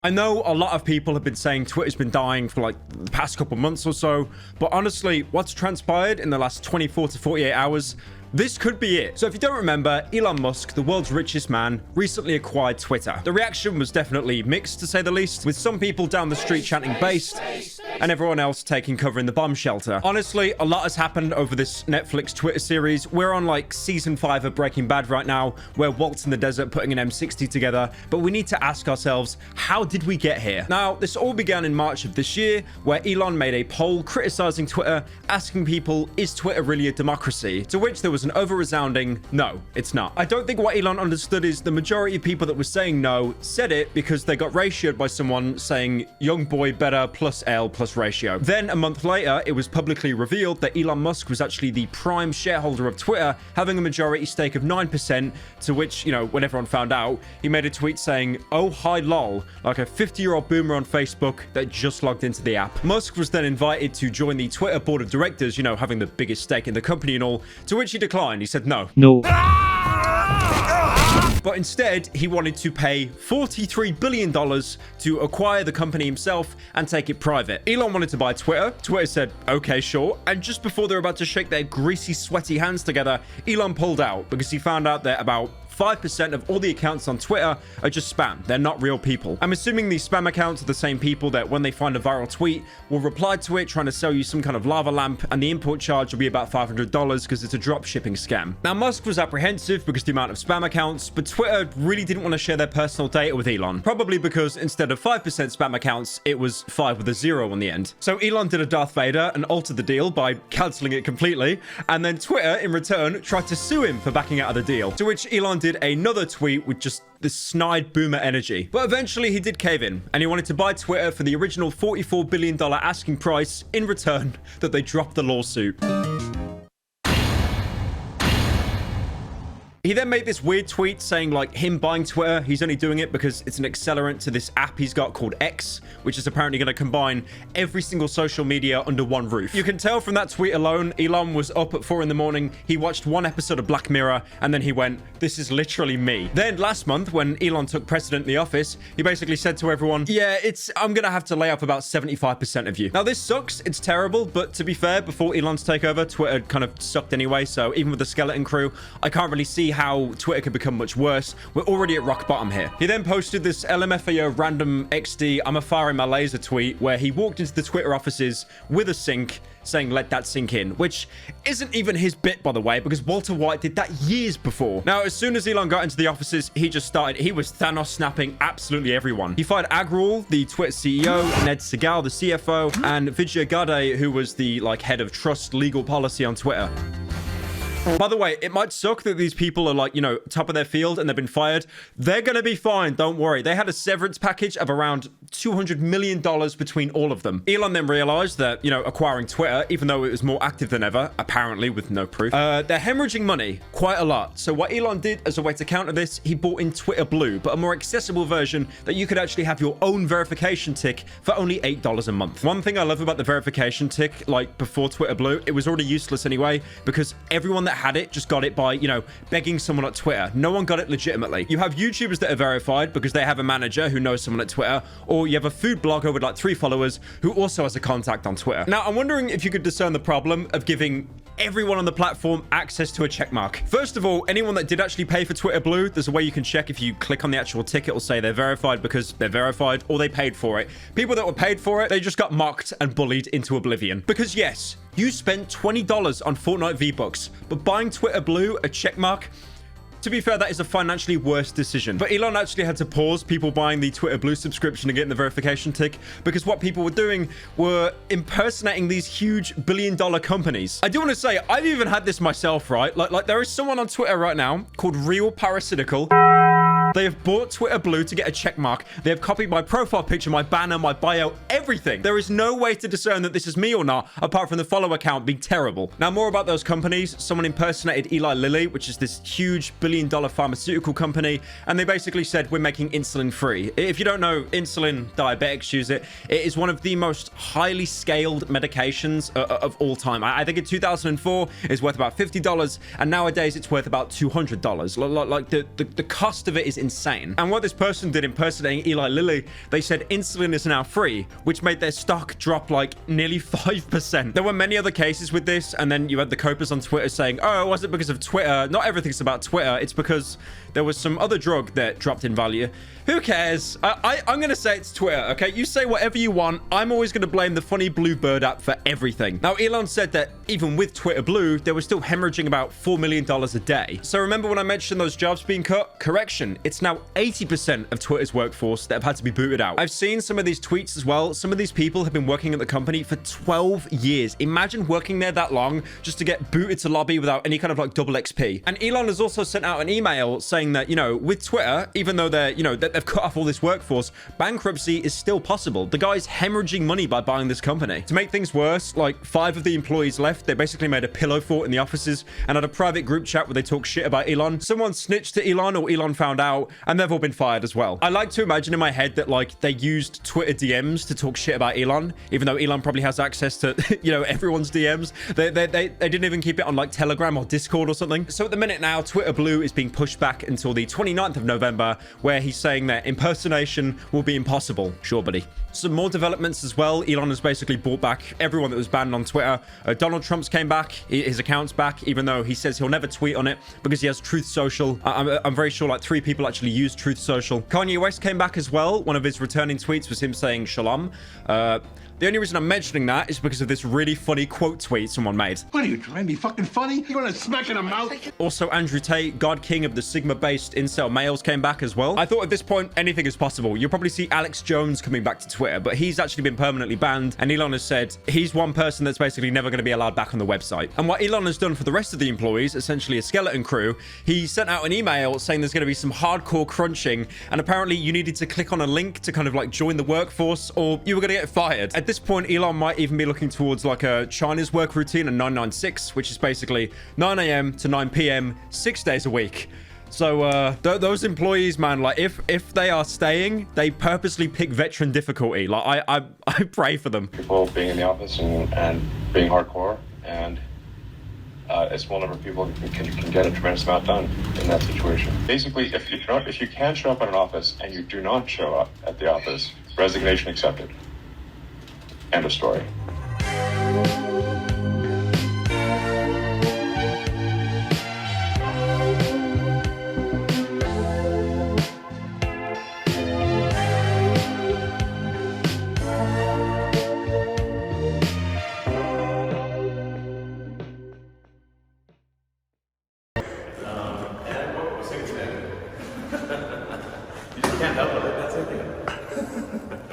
I know a lot of people have been saying Twitter's been dying for like the past couple months or so, but honestly, what's transpired in the last 24 to 48 hours, this could be it. So if you don't remember, Elon Musk, the world's richest man, recently acquired Twitter. The reaction was definitely mixed, to say the least, with some people down the street chanting based and everyone else taking cover in the bomb shelter. Honestly, a lot has happened over this Netflix Twitter series. We're on like season 5 of Breaking Bad right now. We're Waltz in the desert putting an M60 together, but we need to ask ourselves, how did we get here? Now, this all began in March of this year, where Elon made a poll criticizing Twitter, asking people, is Twitter really a democracy? To which there was an over-resounding, no, it's not. I don't think what Elon understood is the majority of people that were saying no said it because they got ratioed by someone saying young boy better plus L plus ratio. Then a month later, it was publicly revealed that Elon Musk was actually the prime shareholder of Twitter, having a majority stake of 9%, to which, you know, when everyone found out, he made a tweet saying, oh, hi lol, like a 50-year-old boomer on Facebook that just logged into the app. Musk was then invited to join the Twitter board of directors, you know, having the biggest stake in the company and all, to which he declined. He said no. No. But instead, he wanted to pay $43 billion to acquire the company himself and take it private. Elon wanted to buy Twitter. Twitter said, okay, sure. And just before they're about to shake their greasy, sweaty hands together, Elon pulled out because he found out that about 5% of all the accounts on Twitter are just spam. They're not real people. I'm assuming these spam accounts are the same people that when they find a viral tweet will reply to it trying to sell you some kind of lava lamp, and the import charge will be about $500 because it's a drop shipping scam. Now, Musk was apprehensive because the amount of spam accounts, but Twitter really didn't want to share their personal data with Elon. Probably because instead of 5% spam accounts, it was 5 with a 0 on the end. So Elon did a Darth Vader and altered the deal by cancelling it completely, and then Twitter in return tried to sue him for backing out of the deal, to which Elon did another tweet with just this snide boomer energy. But eventually he did cave in, and he wanted to buy Twitter for the original $44 billion asking price, in return that they dropped the lawsuit. He then made this weird tweet saying like him buying Twitter, he's only doing it because it's an accelerant to this app he's got called X, which is apparently going to combine every single social media under one roof. You can tell from that tweet alone, Elon was up at 4 in the morning. He watched one episode of Black Mirror and then he went, this is literally me. Then last month when Elon took precedent in the office, he basically said to everyone, yeah, I'm going to have to lay off about 75% of you. Now this sucks. It's terrible. But to be fair, before Elon's takeover, Twitter kind of sucked anyway. So even with the skeleton crew, I can't really see how Twitter could become much worse. We're already at rock bottom here. He then posted this LMFAO random XD I'm a fire in my laser tweet where he walked into the Twitter offices with a sink saying let that sink in, which isn't even his bit, by the way, because Walter White did that years before. Now, as soon as Elon got into the offices, he was Thanos snapping absolutely everyone. He fired Agrawal, the Twitter CEO, Ned Segal, the CFO, and Vijay Gadde, who was the head of trust legal policy on Twitter. By the way, it might suck that these people are like, you know, top of their field and they've been fired. They're going to be fine. Don't worry. They had a severance package of around $200 million between all of them. Elon then realized that, you know, acquiring Twitter, even though it was more active than ever, apparently with no proof, they're hemorrhaging money quite a lot. So what Elon did as a way to counter this, he bought in Twitter Blue, but a more accessible version that you could actually have your own verification tick for only $8 a month. One thing I love about the verification tick, like before Twitter Blue, it was already useless anyway, because everyone that had it just got it by, you know, begging someone at Twitter. No one got it legitimately. You have YouTubers that are verified because they have a manager who knows someone at Twitter, or you have a food blogger with like 3 followers who also has a contact on Twitter. Now, I'm wondering if you could discern the problem of giving everyone on the platform access to a checkmark. First of all, anyone that did actually pay for Twitter Blue, there's a way you can check. If you click on the actual ticket, it'll say they're verified because they're verified or they paid for it. People that were paid for it, they just got mocked and bullied into oblivion. Because yes, you spent $20 on Fortnite V-Bucks, but buying Twitter Blue, a checkmark, to be fair, that is a financially worse decision. But Elon actually had to pause people buying the Twitter Blue subscription and getting the verification tick because what people were doing were impersonating these huge billion-dollar companies. I do want to say, I've even had this myself, right? Like there is someone on Twitter right now called Real Parasitical. They have bought Twitter Blue to get a check mark. They have copied my profile picture, my banner, my bio, everything. There is no way to discern that this is me or not, apart from the follow account being terrible. Now, more about those companies. Someone impersonated Eli Lilly, which is this huge billion-dollar pharmaceutical company, and they basically said, we're making insulin free. If you don't know, insulin, diabetics use it. It is one of the most highly scaled medications of all time. I think in 2004, it was worth about $50, and nowadays it's worth about $200. Like the cost of it is insane. And what this person did impersonating Eli Lilly, they said insulin is now free, which made their stock drop like nearly 5%. There were many other cases with this, and then you had the copers on Twitter saying, oh, it wasn't because of Twitter. Not everything's about Twitter. It's because there was some other drug that dropped in value. Who cares? I'm going to say it's Twitter, okay? You say whatever you want. I'm always going to blame the funny Blue Bird app for everything. Now, Elon said that even with Twitter Blue, they were still hemorrhaging about $4 million a day. So remember when I mentioned those jobs being cut? Correction. It's now 80% of Twitter's workforce that have had to be booted out. I've seen some of these tweets as well. Some of these people have been working at the company for 12 years. Imagine working there that long just to get booted to lobby without any kind of like double XP. And Elon has also sent out an email saying that, you know, with Twitter, even though they're, you know, that they've cut off all this workforce, bankruptcy is still possible. The guy's hemorrhaging money by buying this company. To make things worse, like 5 of the employees left. They basically made a pillow fort in the offices and had a private group chat where they talk shit about Elon. Someone snitched to Elon or Elon found out, and they've all been fired as well. I like to imagine in my head that like they used Twitter DMs to talk shit about Elon, even though Elon probably has access to, you know, everyone's DMs. They didn't even keep it on like Telegram or Discord or something. So at the minute now, Twitter Blue is being pushed back until the 29th of November, where he's saying that impersonation will be impossible. Sure, buddy. Some more developments as well. Elon has basically brought back everyone that was banned on Twitter. Donald Trump's came back. His account's back, even though he says he'll never tweet on it because he has Truth Social. I'm very sure like 3 people actually use Truth Social. Kanye West came back as well. One of his returning tweets was him saying shalom. The only reason I'm mentioning that is because of this really funny quote tweet someone made. What are you trying to be fucking funny? You want to smack in the mouth? Also, Andrew Tate, God King of the Sigma-based incel males, came back as well. I thought at this point, anything is possible. You'll probably see Alex Jones coming back to Twitter, but he's actually been permanently banned. And Elon has said he's one person that's basically never going to be allowed back on the website. And what Elon has done for the rest of the employees, essentially a skeleton crew, he sent out an email saying there's going to be some hardcore crunching. And apparently you needed to click on a link to kind of like join the workforce or you were going to get fired. At this point, Elon might even be looking towards like a China's work routine, a 996, which is basically 9 a.m. to 9 p.m. 6 days a week. So those employees, man, like if they are staying, they purposely pick veteran difficulty. Like I pray for them. People being in the office and being hardcore, and a small number of people can get a tremendous amount done in that situation. Basically, if you can show up at an office and you do not show up at the office, resignation accepted. End of story.